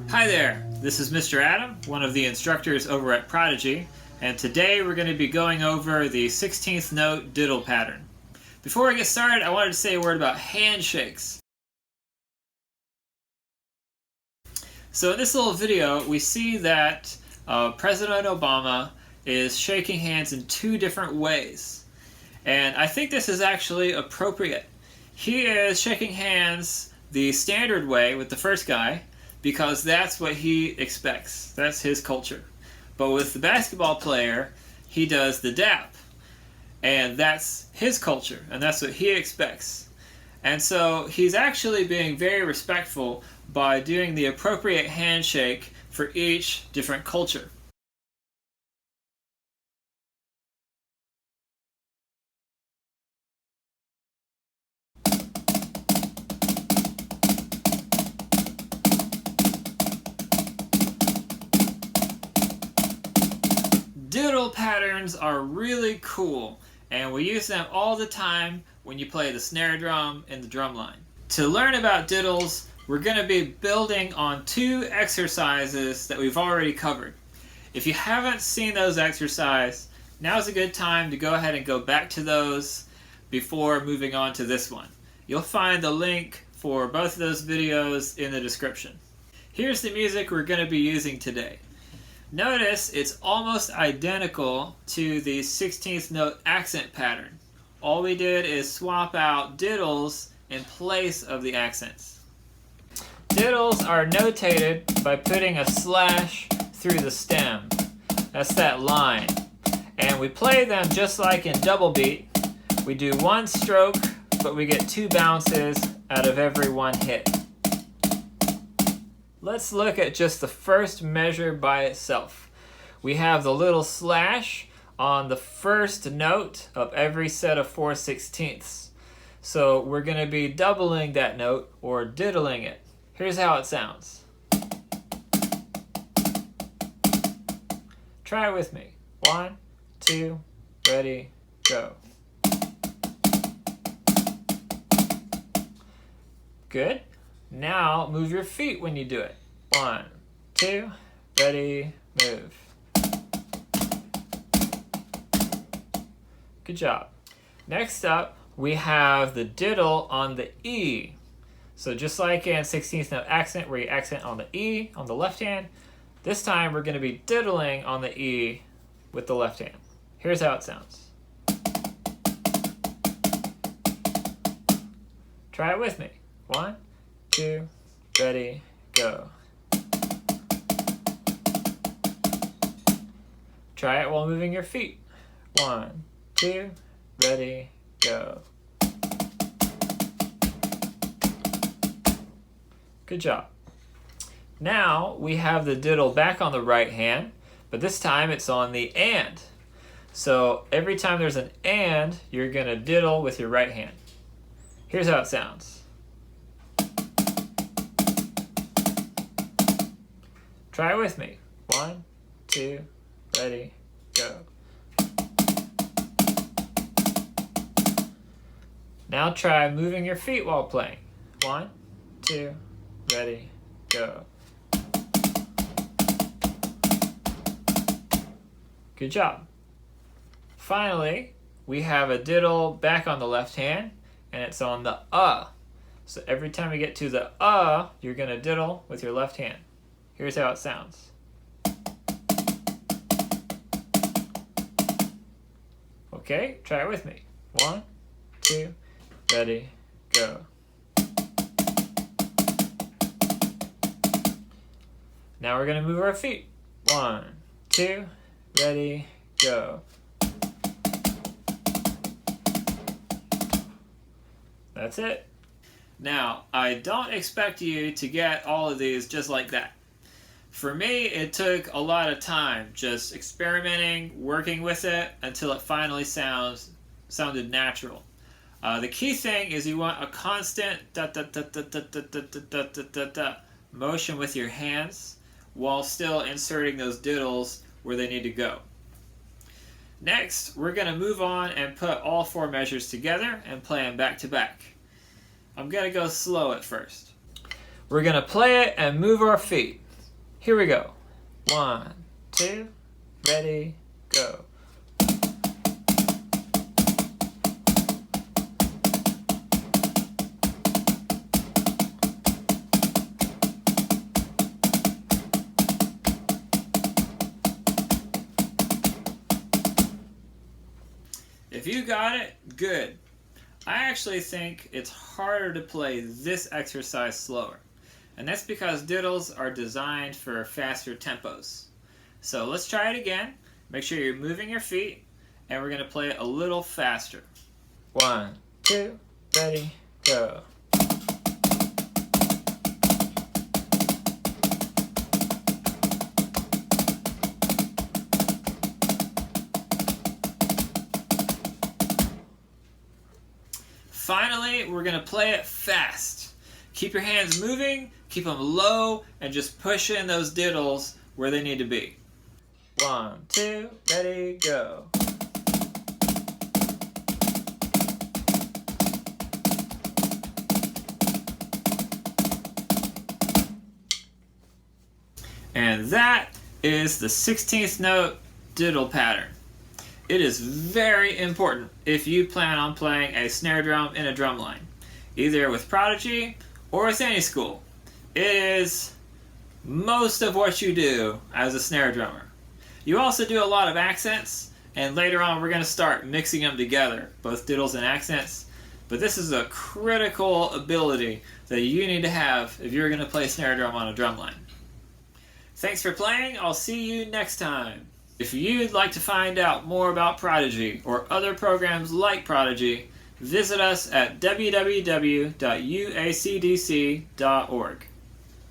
Hi there, this is Mr. Adam, one of the instructors over at Prodigy, and today we're going to be going over the 16th note diddle pattern. Before I get started, I wanted to say a word about handshakes. So in this little video, we see that President Obama is shaking hands in two different ways. And I think this is actually appropriate. He is shaking hands the standard way with the first guy, because that's what he expects. That's his culture. But with the basketball player, he does the dap. And that's his culture, and that's what he expects. And so he's actually being very respectful by doing the appropriate handshake for each different culture. Diddle patterns are really cool, and we use them all the time when you play the snare drum in the drum line. To learn about diddles, we're going to be building on two exercises that we've already covered. If you haven't seen those exercises, now's a good time to go ahead and go back to those before moving on to this one. You'll find the link for both of those videos in the description. Here's the music we're going to be using today. Notice it's almost identical to the 16th note accent pattern. All we did is swap out diddles in place of the accents. Diddles are notated by putting a slash through the stem. That's that line. And we play them just like in double beat. We do one stroke, but we get two bounces out of every one hit. Let's look at just the first measure by itself. We have the little slash on the first note of every set of 4/16. So we're going to be doubling that note, or diddling it. Here's how it sounds. Try it with me. 1, 2, ready, go. Good. Now move your feet when you do it. 1, 2, ready, move. Good job. Next up, we have the diddle on the E. So just like in 16th note accent, where you accent on the E on the left hand, this time we're going to be diddling on the E with the left hand. Here's how it sounds. Try it with me. 1, 2, ready, go. Try it while moving your feet. 1, 2, ready, go. Good job. Now we have the diddle back on the right hand, but this time it's on the and. So every time there's an and, you're going to diddle with your right hand. Here's how it sounds. Try it with me. 1, 2, ready, go. Now try moving your feet while playing. 1, 2, ready, go. Good job. Finally, we have a diddle back on the left hand, and it's on the So every time we get to the you're going to diddle with your left hand. Here's how it sounds. Okay, try it with me. 1, 2, ready, go. Now we're going to move our feet. 1, 2, ready, go. That's it. Now, I don't expect you to get all of these just like that. For me, it took a lot of time just experimenting, working with it until it finally sounded natural. The key thing is you want a constant motion with your hands while still inserting those diddles where they need to go. Next, we're going to move on and put all four measures together and play them back to back. I'm going to go slow at first. We're going to play it and move our feet. Here we go. 1, 2, ready, go. If you got it, good. I actually think it's harder to play this exercise slower. And that's because diddles are designed for faster tempos. So let's try it again. Make sure you're moving your feet, and we're going to play it a little faster. 1, 2, ready, go. Finally, we're going to play it fast. Keep your hands moving, keep them low, and just push in those diddles where they need to be. 1, 2, ready, go. And that is the 16th note diddle pattern. It is very important if you plan on playing a snare drum in a drum line, either with Prodigy or with any school. It is most of what you do as a snare drummer. You also do a lot of accents, and later on we're going to start mixing them together, both diddles and accents. But this is a critical ability that you need to have if you're going to play snare drum on a drum line. Thanks for playing. I'll see you next time. If you'd like to find out more about Prodigy or other programs like Prodigy, visit us at www.uacdc.org.